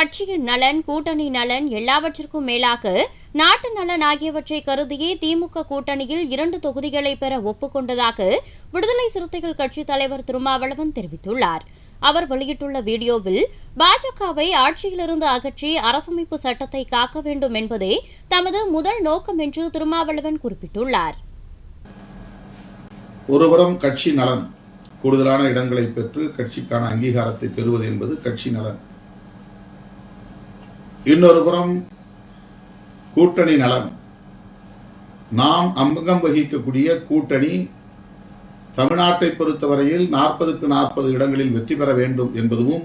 கட்சியின் நலன், கூட்டணி நலன் எல்லாவற்றிற்கும் மேலாக நாட்டு நலன் ஆகியவற்றை கருதியே திமுக கூட்டணியில் 2 தொகுதிகளை பெற ஒப்புக்கொண்டதாக விடுதலை சிறுத்தைகள் கட்சித் தலைவர் திருமாவளவன் தெரிவித்துள்ளார். அவர் வெளியிட்டுள்ள வீடியோவில் பாஜகவை ஆட்சியிலிருந்து அகற்றி அரசமைப்பு சட்டத்தை காக்க வேண்டும் என்பதே தமது முதல் நோக்கம் என்று திருமாவளவன் குறிப்பிட்டுள்ளார். ஒருபுறம் கட்சி நலன், கூடுதலான இடங்களை பெற்று கட்சிக்கான அங்கீகாரத்தை பெறுவது என்பது கட்சி நலன். இன்னொரு புறம் கூட்டணி நலன். நாம் அங்கம் வகிக்கக்கூடிய கூட்டணி தமிழ்நாட்டை பொறுத்தவரையில் 40க்கு 40 இடங்களில் வெற்றி பெற வேண்டும் என்பதும்,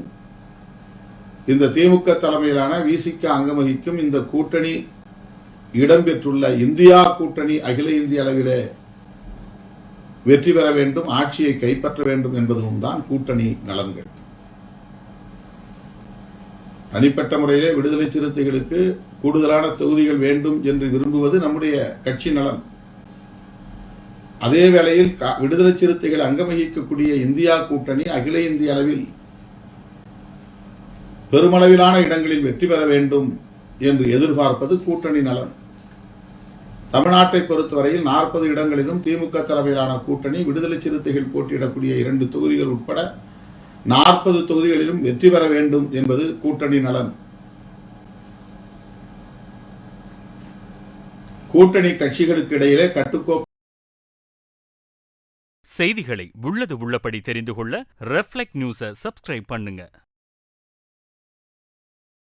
இந்த திமுக தலைமையிலான விசிக அங்கம் வகிக்கும் இந்த கூட்டணி இடம்பெற்றுள்ள இந்தியா கூட்டணி அகில இந்திய அளவிலே வெற்றி பெற வேண்டும், ஆட்சியை கைப்பற்ற வேண்டும் என்பதும் தான் கூட்டணி நலன்கள். தனிப்பட்ட முறையிலே விடுதலை சிறுத்தைகளுக்கு கூடுதலான தொகுதிகள் வேண்டும் என்று விரும்புவது நம்முடைய கட்சி நலன். அதே வேளையில் விடுதலை சிறுத்தைகள் அங்கம் வகிக்கக்கூடிய இந்தியா கூட்டணி அகில இந்திய அளவில் பெருமளவிலான இடங்களில் வெற்றி பெற வேண்டும் என்று எதிர்பார்ப்பது கூட்டணி நலன். தமிழ்நாட்டை பொறுத்தவரையில் 40 இடங்களிலும் திமுக தலைமையிலான கூட்டணி விடுதலை சிறுத்தைகள் போட்டியிடக்கூடிய 2 தொகுதிகள் உட்பட 40 தொகுதிகளிலும் வெற்றி பெற வேண்டும் என்பது கூட்டணி நலன். கூட்டணி கட்சிகளுக்கு இடையிலே கட்டுக்கோப்பு. செய்திகளை உள்ளது உள்ளபடி தெரிந்து கொள்ள ரெஃப்ளெக்ட் நியூஸை சப்ஸ்கிரைப் பண்ணுங்க.